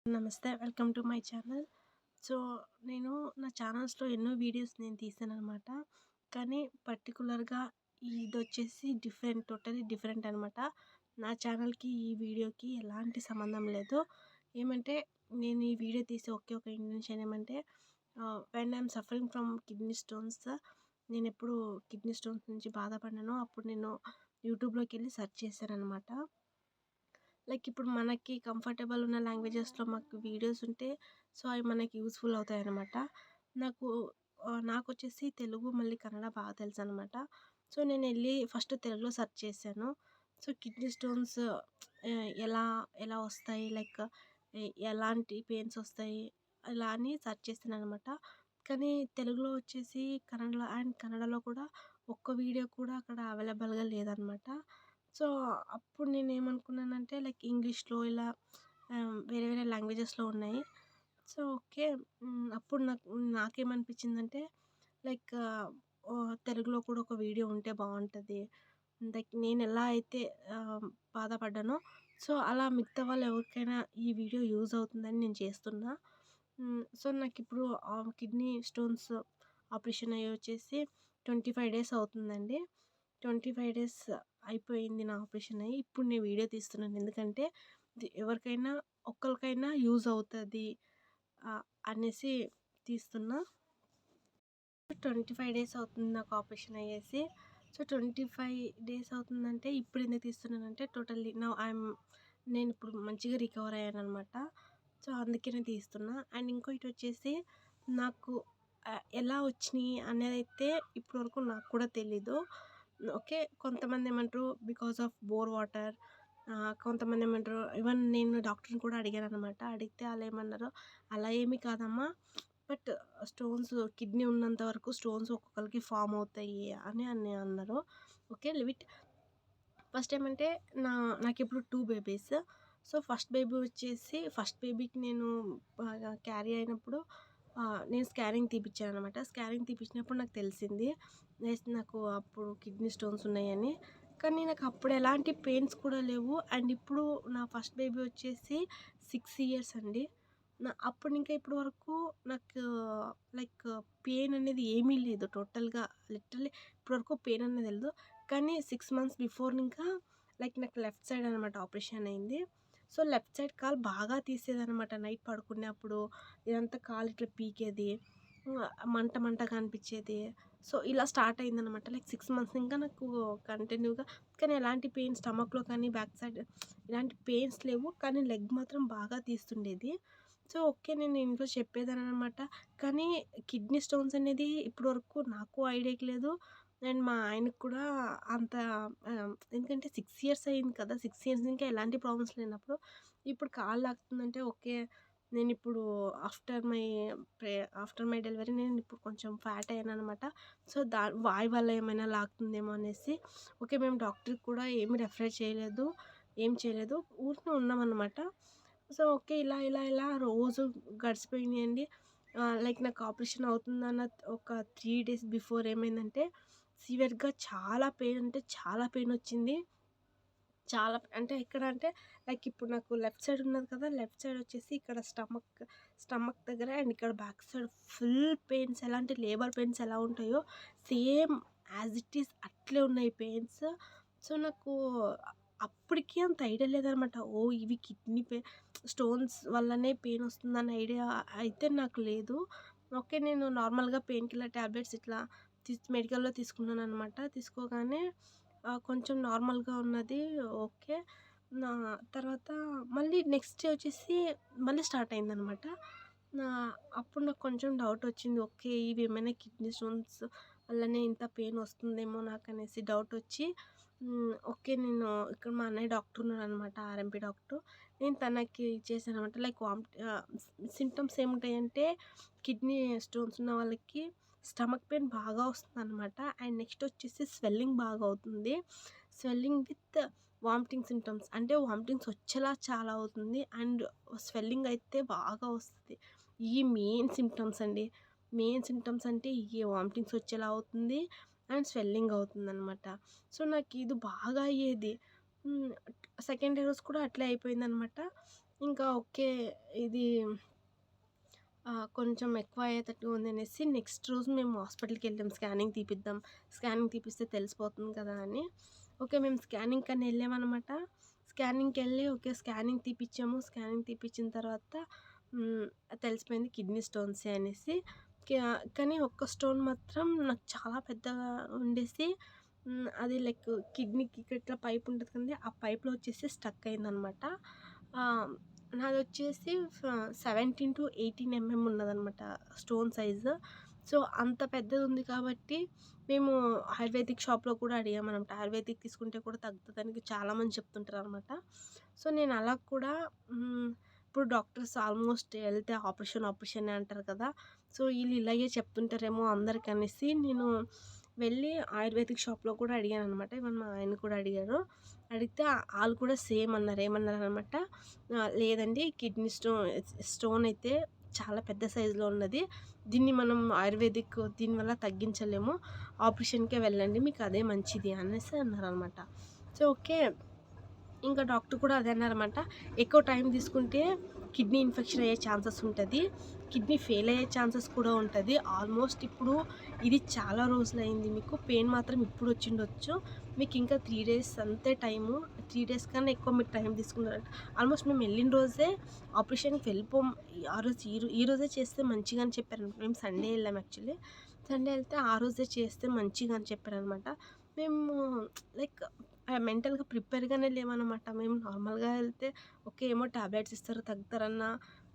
నమస్తే. Welcome to my channel. So, నేను నా ఛానల్స్‌లో ఎన్నో వీడియోస్ నేను తీసాననమాట. కానీ పర్టిక్యులర్‌గా ఇదొచ్చేసి టోటల్లీ డిఫరెంట్ అనమాట. నా ఛానల్‌కి, ఈ వీడియోకి ఎలాంటి సంబంధం లేదు. ఏమంటే నేను ఈ వీడియో తీసే ఒకే ఒక ఇంటెన్షన్ ఏమంటే when I'm suffering from kidney stones. నేనెప్పుడు కిడ్నీ స్టోన్స్ నుంచి బాధపడినానో అప్పుడు నేను యూట్యూబ్‌లోకెళ్ళి సెర్చ్ చేశాననమాట. లైక్ ఇప్పుడు మనకి కంఫర్టబుల్ ఉన్న లాంగ్వేజెస్‌లో మాకు వీడియోస్ ఉంటే సో, అవి మనకి యూజ్‌ఫుల్ అవుతాయనమాట. నాకు నాకొచ్చేసి తెలుగు మళ్ళీ కన్నడ బాగా తెలుసనమాట. సో, నేనెళ్ళి ఫస్ట్ తెలుగులో సెర్చ్ చేశాను. సో, కిడ్నీ స్టోన్స్ ఎలా ఎలా వస్తాయి? లైక్ ఎలాంటి పెయిన్స్ వస్తాయి? ఇలా అని సెర్చ్ చేశాననమాట. కానీ తెలుగులో వచ్చేసి కన్నడలో కూడా ఒక్క వీడియో కూడా అక్కడ అవైలబుల్‌గా లేదనమాట. సో, అప్పుడు నేనేమనుకున్నానంటే లైక్ ఇంగ్లీష్‌లో ఇలా వేరే వేరే లాంగ్వేజెస్‌లో ఉన్నాయి. So, okay. అప్పుడు నాకేమనిపించిందంటే లైక్ తెలుగులో కూడా ఒక వీడియో ఉంటే బావుంటది. లైక్ నేనెలా అయితే బాధపడ్డానో సో, అలా మిగతా వాళ్ళు ఎవరికైనా ఈ వీడియో యూజ్ అవుతుందని నేను చేస్తున్నా. సో, నాకిప్పుడు కిడ్నీ స్టోన్స్ ఆపరేషన్ అయ్యి వచ్చేసి 25 డేస్ అవుతుందండి. 25 డేస్ అయిపోయింది నా ఆపరేషన్ అయ్యి. ఇప్పుడు నేను వీడియో తీస్తున్నాను. ఎందుకంటే ఎవరికైనా ఒక్కళ్ళకైనా యూజ్ అవుతది అనేసి తీస్తున్నా. 25 డేస్ అవుతుంది నాకు ఆపరేషన్ అయ్యేసి. సో, 25 డేస్ అవుతుందంటే ఇప్పుడెందుకు తీస్తున్నానంటే టోటల్లీ నేనిప్పుడు మంచిగా రికవర్ అయ్యాననమాట. సో, అందుకనే తీస్తున్నా. అండ్ ఇంకోటొచ్చేసి నాకు ఎలా వచ్చినియి అనేదైతే ఇప్పటి వరకు నాకు కూడా తెలీదు. ఓకే. కొంతమందేమంటారు బికాస్ ఆఫ్ బోర్ వాటర్, కొంతమందేమంటారు ఈవెన్ నేను డాక్టర్‌ని కూడా అడిగాననమాట. అడిగితే ఆళ్ళేమన్నారు, "అలా ఏమి కాదమ్మా, బట్ స్టోన్స్ కిడ్నీ ఉన్నంత వరకు స్టోన్స్ ఒక్కొక్కళ్ళకి ఫార్మ్ అవుతాయి" అని అన్నారు. ఓకే. Leave it. ఫస్ట్ ఏమంటే నాకిప్పుడు 2 బేబీస్. సో, ఫస్ట్ బేబీకి నేను బాగా క్యారీ అయినప్పుడు నేను స్కానింగ్ తీపిచ్చాననమాట. స్కానింగ్ తీపిచ్చినప్పుడు నాకు తెలిసింది. నాకు అప్పుడు కిడ్నీ స్టోన్స్ ఉన్నాయని. కానీ నాకు అప్పుడు ఎలాంటి పెయిన్స్ కూడా లేవు. అండ్ ఇప్పుడు నా ఫస్ట్ బేబీ వచ్చేసి 6 ఇయర్స్ అండి. అప్పుడు ఇంకా ఇప్పటి వరకు నాకు లైక్ పెయిన్ అనేది ఏమీ లేదు. టోటల్‌గా లిటరల్లీ ఇప్పటి వరకు పెయిన్ అనేది తెలీదు. కానీ 6 మంత్స్ బిఫోర్ ఇంకా లైక్ నాకు లెఫ్ట్ సైడ్ అనమాట ఆపరేషన్ అయింది. సో, లెఫ్ట్ సైడ్ కాలు బాగా తీసేదనమాట. నైట్ పడుకున్నప్పుడు ఇదంతా కాలు ఇట్లా పీకేది. మంటగా అనిపిచ్చేది. సో, ఇలా స్టార్ట్ అయిందనమాట. లైక్ 6 మంత్స్ ఇంకా నాకు కంటిన్యూగా కానీ ఎలాంటి పెయిన్ స్టమక్‌లో కానీ, బ్యాక్ సైడ్ ఇలాంటి పెయిన్స్ లేవు. కానీ లెగ్ మాత్రం బాగా తీస్తుండేది. So, okay. నేను ఇంట్లో చెప్పేదాన్ననమాట. కానీ కిడ్నీ స్టోన్స్ అనేది ఇప్పటి వరకు నాకు ఐడియాకి లేదు. అండ్ మా ఆయనకి కూడా అంత ఎందుకంటే 6 ఇయర్స్ అయింది కదా! 6 ఇయర్స్ ఇంకా ఎలాంటి ప్రాబ్లమ్స్ లేనప్పుడు, ఇప్పుడు కాలు లాగుతుందంటే ఓకే. నేనిప్పుడు after my after my delivery నేనిప్పుడు కొంచెం ఫ్యాట్ అయ్యాననమాట. సో, వాయి వల్ల ఏమైనా లాగుతుందేమో అనేసి ఓకే. మేము డాక్టర్‌కి కూడా ఏమి రెఫర్ చేయలేదు. ఏం చేయలేదు. ఊరికనే ఉన్నామనమాట. So, okay. ఇలా రోజు గడిచిపోయినియండి. లైక్ నాకు ఆపరేషన్ అవుతుందన్న ఒక 3 డేస్ బిఫోర్ ఏమైందంటే సివియర్‌గా చాలా పెయిన్ అంటే చాలా పెయినొచ్చింది. చాలా అంటే ఎక్కడ అంటే లైక్ ఇప్పుడు నాకు లెఫ్ట్ సైడ్ ఉన్నది కదా! లెఫ్ట్ సైడ్ వచ్చేసి ఇక్కడ స్టమక్ దగ్గర అండ్ ఇక్కడ బ్యాక్ సైడ్ ఫుల్ పెయిన్స్ ఎలా అంటే లేబర్ పెయిన్స్ ఎలా ఉంటాయో సేమ్ యాజ్ ఇట్ ఈజ్ అట్లే ఉన్నాయి పెయిన్స్. సో, నాకు అప్పటికి అంత ఐడియా లేదనమాట. ఓహ్! ఇవి కిడ్నీ స్టోన్స్ వల్లనే పెయిన్ వస్తుందన్న ఐడియా అయితే నాకు లేదు. ఓకే. నేను నార్మల్‌గా పెయిన్ కిల్లర్ టాబ్లెట్స్ ఇట్లా మెడికల్‌లో తీసుకున్నాననమాట. తీసుకోగానే కొంచెం నార్మల్‌గా ఉన్నది. ఓకే. నా తర్వాత మళ్ళీ నెక్స్ట్ డే వచ్చేసి మళ్ళీ స్టార్ట్ అయిందనమాట. నా అప్పుడు నాకు కొంచెం డౌటొచ్చింది. ఓకే. ఇవేమైనా కిడ్నీ స్టోన్స్ వల్లనే ఇంత పెయిన్ వస్తుందేమో నాకనేసి డౌటొచ్చి ఓకే. నేను ఇక్కడ మా అన్నయ్య డాక్టర్ ఉన్నాడనమాట. RMP doctor. నేను తనకి ఇచ్చేసాననమాట. లైక్ సింప్టమ్స్ ఏముంటాయంటే కిడ్నీ స్టోన్స్ ఉన్న వాళ్ళకి స్టమక్ పెయిన్ బాగా వస్తుందనమాట. అండ్ నెక్స్ట్ వచ్చేసి స్వెల్లింగ్ బాగా అవుతుంది. స్వెల్లింగ్ విత్ వామిటింగ్ సింప్టమ్స్ అంటే వామిటింగ్స్ వచ్చేలా చాలా అవుతుంది. అండ్ స్వెల్లింగ్ అయితే బాగా వస్తది. ఇయి మెయిన్ సింప్టమ్స్ అండి. మెయిన్ సింప్టమ్స్ అంటే ఇయ్యే వామిటింగ్స్ వచ్చేలా అవుతుంది. అండ్ స్వెల్లింగ్ అవుతుందనమాట. సో, నాకు ఇది బాగా అయ్యేది. సెకండ్ డే రోజు కూడా అట్లే అయిపోయిందనమాట. ఇంకా ఓకే. ఇది కొంచెం ఎక్కువ అయ్యేటట్టుగా ఉందనేసి నెక్స్ట్ రోజు మేము హాస్పిటల్‌కెళ్ళాం. స్కానింగ్ తీపిద్దాం. స్కానింగ్ తీపిస్తే తెలిసిపోతుంది కదా అని. ఓకే. మేము స్కానింగ్‌కని ఎళ్ళామనమాట. స్కానింగ్‌కెళ్ళి ఓకే. స్కానింగ్ తీపిచ్చాము. స్కానింగ్ తీపిచ్చిన తర్వాత హ్మ్. తెలిసిపోయింది కిడ్నీ స్టోన్సే అనేసి. కానీ ఒక్క స్టోన్ మాత్రం నాకు చాలా పెద్దగా ఉండేసి అది లైక్ కిడ్నీకి ఇట్లా పైప్ ఉంటది కదండీ! ఆ పైప్‌లో వచ్చేసి స్టక్ అయిందనమాట. ఆహ్, నాదొచ్చేసి 17-18 ఉన్నదనమాట స్టోన్ సైజు. సో, అంత పెద్దదుంది కాబట్టి మేము ఆయుర్వేదిక్ షాప్‌లో కూడా అడిగామనమాట. ఆయుర్వేదిక్ తీసుకుంటే కూడా తగ్గుతదని చాలామంది చెప్తుంటారనమాట. సో, నేను అలా కూడా ఇప్పుడు డాక్టర్స్ ఆల్మోస్ట్ ఎళ్తే ఆపరేషనే అంటారు కదా! సో, ఈళ్ళు ఇలాగే చెప్తుంటారేమో అందరికనేసి నేను వెళ్ళి ఆయుర్వేదిక్ షాప్‌లో కూడా అడిగాననమాట. ఈవెన్ మా ఆయన కూడా అడిగారు. అడిగితే ఆళ్ళు కూడా సేమ్ అన్నారు. ఏమన్నారనమాట, లేదండి కిడ్నీ స్టోన్ అయితే చాలా పెద్ద సైజులో ఉన్నది. దీన్ని మనం ఆయుర్వేదిక్ దీనివల్ల తగ్గించలేము. ఆపరేషన్‌కే వెళ్ళండి. మీకు అదే మంచిది అనేసి అన్నారనమాట. So, okay. ఇంకా డాక్టర్ కూడా అదే అన్నారనమాట. ఎక్కువ టైం తీసుకుంటే కిడ్నీ ఇన్ఫెక్షన్ అయ్యే ఛాన్సెస్ ఉంటది. కిడ్నీ ఫెయిల్ అయ్యే ఛాన్సెస్ కూడా ఉంటది. ఆల్మోస్ట్ ఇప్పుడు ఇది చాలా రోజులయింది మీకు. పెయిన్ మాత్రం ఇప్పుడు వచ్చిండొచ్చు. మీకు ఇంకా 3 డేస్ అంతే టైము. 3 డేస్ కన్నా ఎక్కువ మీరు టైం తీసుకున్నారంట. ఆల్మోస్ట్ మేము ఎళ్ళిన రోజే ఆపరేషన్‌కి వెళ్ళిపోం. ఆ రోజు ఈ రోజే చేస్తే మంచిగా అని చెప్పారనమాట. మేము సండే ఎళ్ళాం యాక్చువల్లీ. సండే ఎళ్తే ఆ రోజే చేస్తే మంచిగా అని చెప్పారనమాట. మేము లైక్ మెంటల్‌గా ప్రిపేర్‌గానే లేమనమాట. మేము నార్మల్‌గా ఎళ్తే ఓకే. ఏమో టాబ్లెట్స్ ఇస్తారు తగ్గుతారన్న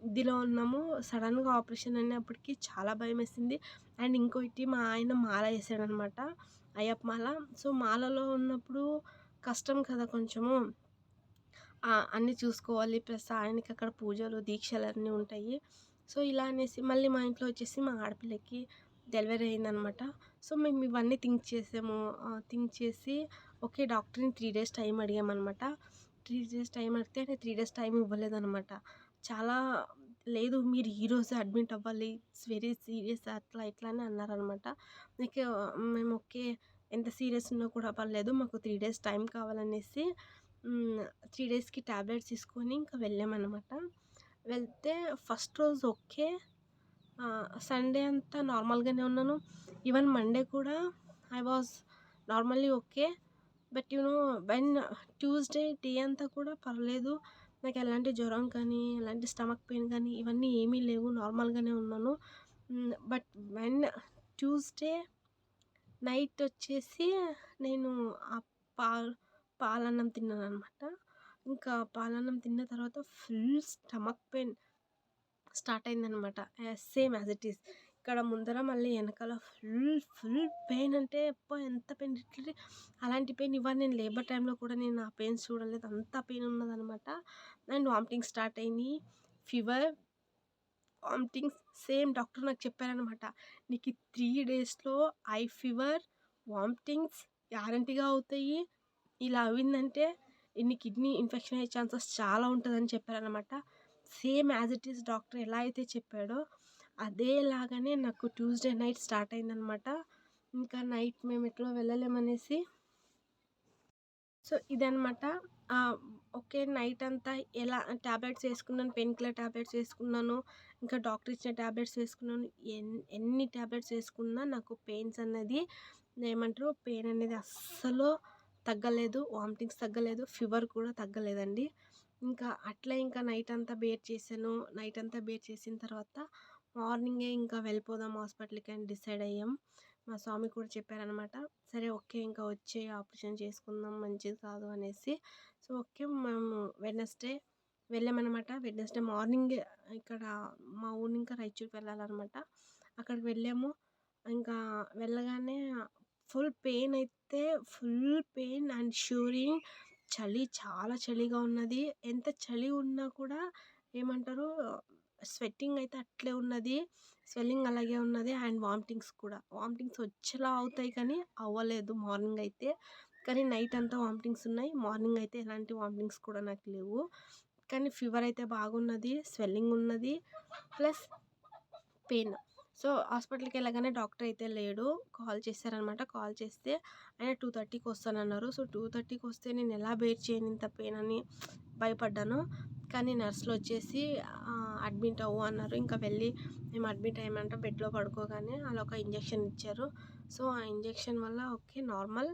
ఇదిలో ఉన్నాము. సడెన్‌గా ఆపరేషన్ అనేప్పటికి చాలా భయమేసింది. అండ్ ఇంకోటి మా ఆయన మాల ఏసాడనమాట. అయ్యప్ప మాల. సో, మాలలో ఉన్నప్పుడు కష్టం కదా కొంచెము. అన్నీ చూసుకోవాలి. ప్లస్ ఆయనకి అక్కడ పూజలు, దీక్షలన్నీ ఉంటాయి. సో, ఇలా అనేసి మళ్ళీ మా ఇంట్లో వచ్చేసి మా ఆడపిల్లకి డెలివరీ అయిందనమాట. సో, మేము ఇవన్నీ థింక్ చేసి ఓకే. డాక్టర్‌ని 3 డేస్ టైం అడిగామనమాట. 3 డేస్ టైం అడిగితే ఆయన 3 డేస్ టైం ఇవ్వలేదనమాట. చాలా లేదు మీరు ఈరోజే అడ్మిట్ అవ్వాలి. ఇట్స్ వెరీ సీరియస్ అట్లా ఇట్లా అని అన్నారనమాట. ఇక మేము ఓకే. ఎంత సీరియస్ ఉన్నా కూడా పర్లేదు. మాకు 3 డేస్ టైం కావాలనేసి 3 డేస్‌కి టాబ్లెట్స్ తీసుకొని ఇంకా వెళ్ళామనమాట. వెళ్తే ఫస్ట్ రోజు ఓకే. సండే అంతా నార్మల్‌గానే ఉన్నాను. ఈవెన్ మండే కూడా I was normally okay. But you know when Tuesday day అంతా కూడా పర్లేదు. నాకు ఎలాంటి జ్వరం కానీ, ఎలాంటి స్టమక్ పెయిన్ కానీ ఇవన్నీ ఏమీ లేవు. నార్మల్‌గానే ఉన్నాను. బట్ వెన్ ట్యూస్‌డే నైట్ వచ్చేసి నేను ఆ పాల్ పాలన్నం తిన్నాననమాట. ఇంకా పాలన్నం తిన్న తర్వాత ఫుల్ స్టమక్ పెయిన్ స్టార్ట్ అయిందనమాట. Same as it is. ఇక్కడ ముందర మళ్ళీ ఎనకాల ఫుల్ పెయిన్ అంటే అబ్బా! ఎంత పెయిన్ లిటరల్లీ అలాంటి పెయిన్ ఇవాళ నేను లేబర్ టైమ్‌లో కూడా నేను ఆ పెయిన్స్ చూడలేదు. అంత పెయిన్ ఉన్నదనమాట. అండ్ వామిటింగ్ స్టార్ట్ అయినాయి. ఫీవర్, వామిటింగ్స్ సేమ్ డాక్టర్ నాకు చెప్పారనమాట. "నీకు 3 డేస్‌లో ఫీవర్, వామిటింగ్స్ గ్యారంటీగా అవుతాయి. ఇలా అయిందంటే నీ కిడ్నీ ఇన్ఫెక్షన్ అయ్యే ఛాన్సెస్ చాలా ఉంటదని" చెప్పారనమాట. Same as it is doctor ఎలా అయితే చెప్పాడో అదేలాగానే నాకు ట్యూస్‌డే నైట్ స్టార్ట్ అయిందనమాట. ఇంకా నైట్ మేము ఎట్లో వెళ్ళలేమనేసి సో, ఇదనమాట. ఆహ్, ఓకే. నైటంతా ఎలా టాబ్లెట్స్ ఏసుకున్నాను. పెయిన్ కిల్లర్ టాబ్లెట్స్ ఏసుకున్నాను. ఇంకా డాక్టర్ ఇచ్చిన టాబ్లెట్స్ వేసుకున్నాను. ఎన్ని టాబ్లెట్స్ ఏసుకున్నా నాకు పెయిన్స్ అనేది ఏమంటారు పెయిన్ అనేది అస్సలు తగ్గలేదు. వామిటింగ్స్ తగ్గలేదు. ఫీవర్ కూడా తగ్గలేదండి. ఇంకా అట్లే ఇంకా నైటంతా బేర్ చేశాను. నైటంతా బేర్ చేసిన తర్వాత మార్నింగే ఇంకా వెళ్ళిపోదాం హాస్పిటల్‌కి అని డిసైడ్ అయ్యాం. మా స్వామి కూడా చెప్పారనమాట. సరే ఓకే. ఇంకా వచ్చేయి ఆపరేషన్ చేసుకుందాం మంచిది కాదు అనేసి. So, okay. మేము వెడ్నెస్‌డే వెళ్ళామనమాట. వెడ్నెస్‌డే మార్నింగే ఇక్కడ మా ఊరు ఇంకా రాయచూరుకి వెళ్ళాలనమాట. అక్కడికి వెళ్ళాము. ఇంకా వెళ్ళగానే ఫుల్ పెయిన్ అండ్ షివరింగ్. చాలా చలిగా ఉన్నది. ఎంత చలి ఉన్నా కూడా ఏమంటారు స్వెట్టింగ్ అయితే అట్లే ఉన్నది. స్వెల్లింగ్ అలాగే ఉన్నది. అండ్ వామిటింగ్స్ కూడా. వామిటింగ్స్ వచ్చేలా అవుతాయి కానీ అవ్వలేదు మార్నింగ్ అయితే. కానీ నైట్ అంతా వామిటింగ్స్ ఉన్నాయి. మార్నింగ్ అయితే ఎలాంటి వామిటింగ్స్ కూడా నాకు లేవు. కానీ ఫీవర్ అయితే బాగున్నది. స్వెల్లింగ్ ఉన్నది. Plus pain. సో, హాస్పిటల్‌కెళ్ళగానే డాక్టర్ అయితే లేడు. కాల్ చేశారనమాట. కాల్ చేస్తే ఆయన 2:30కి వస్తానన్నారు. సో, 2:30కి వస్తే నేనెలా బేర్ చేయను ఇంత పెయిన్ అని భయపడ్డాను. కానీ నర్సులొచ్చేసి అడ్మిట్ అవ్వు అన్నారు. ఇంకా వెళ్ళి మేము అడ్మిట్ అయ్యామంట. బెడ్‌లో పడుకోగానే అలా ఒక ఇంజెక్షన్ ఇచ్చారు. సో, ఆ ఇంజెక్షన్ వల్ల ఓకే నార్మల్.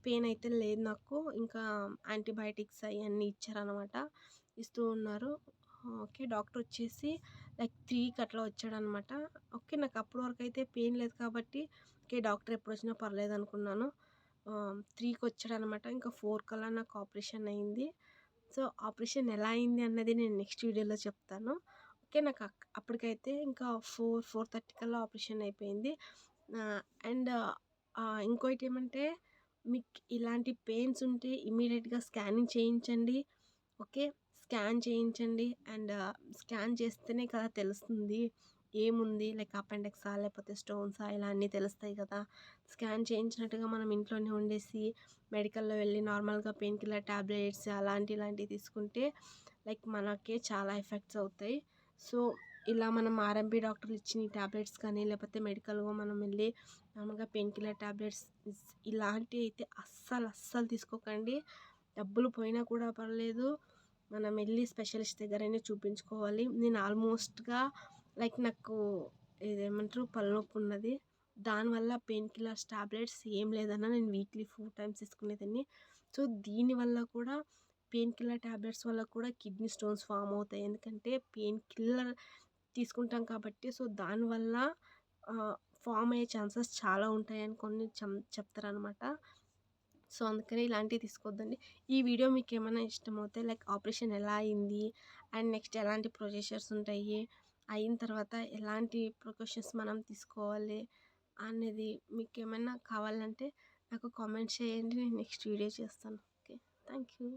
పెయిన్ అయితే లేదు నాకు. ఇంకా యాంటీబయాటిక్స్ అయన్నీ ఇచ్చారనమాట. ఇస్తూ ఉన్నారు. ఓకే. డాక్టరొచ్చేసి లైక్ 3కి అట్లా వచ్చాడనమాట. ఓకే. నాకు అప్పటి వరకైతే పెయిన్ లేదు కాబట్టి ఓకే. డాక్టర్ ఎప్పుడొచ్చినా పర్లేదనుకున్నాను. 3కి వచ్చాడనమాట. ఇంకా 4 కల్లా నాకు ఆపరేషన్ అయింది. సో, ఆపరేషన్ ఎలా అయింది అన్నది నేను నెక్స్ట్ వీడియోలో చెప్తాను. ఓకే. నాకు అప్పటికైతే ఇంకా 4:30 కల్లా ఆపరేషన్ అయిపోయింది. అండ్ ఇంకోటేమంటే మీకు ఇలాంటి పెయిన్స్ ఉంటే ఇమ్మీడియేట్‌గా స్కానింగ్ చేయించండి. ఓకే. స్కాన్ చేయించండి. అండ్ స్కాన్ చేస్తేనే కదా తెలుస్తుంది. ఏముంది లైక్ అపెండిక్సా లేకపోతే స్టోన్సా ఇలా అన్నీ తెలుస్తాయి కదా! స్కాన్ చేయించినట్టుగా మనం ఇంట్లోనే ఉండేసి మెడికల్‌లో వెళ్ళి నార్మల్‌గా పెయిన్ కిల్లర్ టాబ్లెట్స్ ఇలాంటివి తీసుకుంటే లైక్ మనకే చాలా ఎఫెక్ట్స్ అవుతాయి. సో, ఇలా మనం ఆర్ఎంపీ డాక్టర్లు ఇచ్చిన ఈ టాబ్లెట్స్ కానీ లేకపోతే మెడికల్‌గా మనం వెళ్ళి నార్మల్‌గా పెయిన్ కిల్లర్ టాబ్లెట్స్ ఇలాంటివి అయితే అస్సలు తీసుకోకండి. డబ్బులు పోయినా కూడా పర్లేదు. మనం వెళ్ళి స్పెషలిస్ట్ దగ్గరైనా చూపించుకోవాలి. నేను ఆల్మోస్ట్‌గా లైక్ నాకు ఇదేమంటారు పళ్ళనొప్పి ఉన్నది. దానివల్ల పెయిన్ కిల్లర్స్ టాబ్లెట్స్ ఏం లేదన్నా నేను వీక్లీ 4 టైమ్స్ తీసుకునేదాన్ని. సో, దీనివల్ల కూడా పెయిన్ కిల్లర్ టాబ్లెట్స్ వల్ల కూడా కిడ్నీ స్టోన్స్ ఫార్మ్ అవుతాయి. ఎందుకంటే పెయిన్ కిల్లర్ తీసుకుంటాం కాబట్టి సో, దానివల్ల ఆహ్, ఫార్మ్ అయ్యే ఛాన్సెస్ చాలా ఉంటాయని కొన్ని చెప్తారనమాట. సో, అందుకని ఇలాంటివి తీసుకోవద్దండి. ఈ వీడియో మీకేమైనా ఇష్టమవుతే లైక్ ఆపరేషన్ ఎలా అయింది? అండ్ నెక్స్ట్ ఎలాంటి ప్రొసీజర్స్ ఉంటాయి? అయిన తర్వాత ఎలాంటి ప్రికాషన్స్ మనం తీసుకోవాలి? అనేది మీకేమైనా కావాలంటే నాకు కామెంట్ చేయండి. నేను నెక్స్ట్ వీడియో చేస్తాను. ఓకే. Thank you.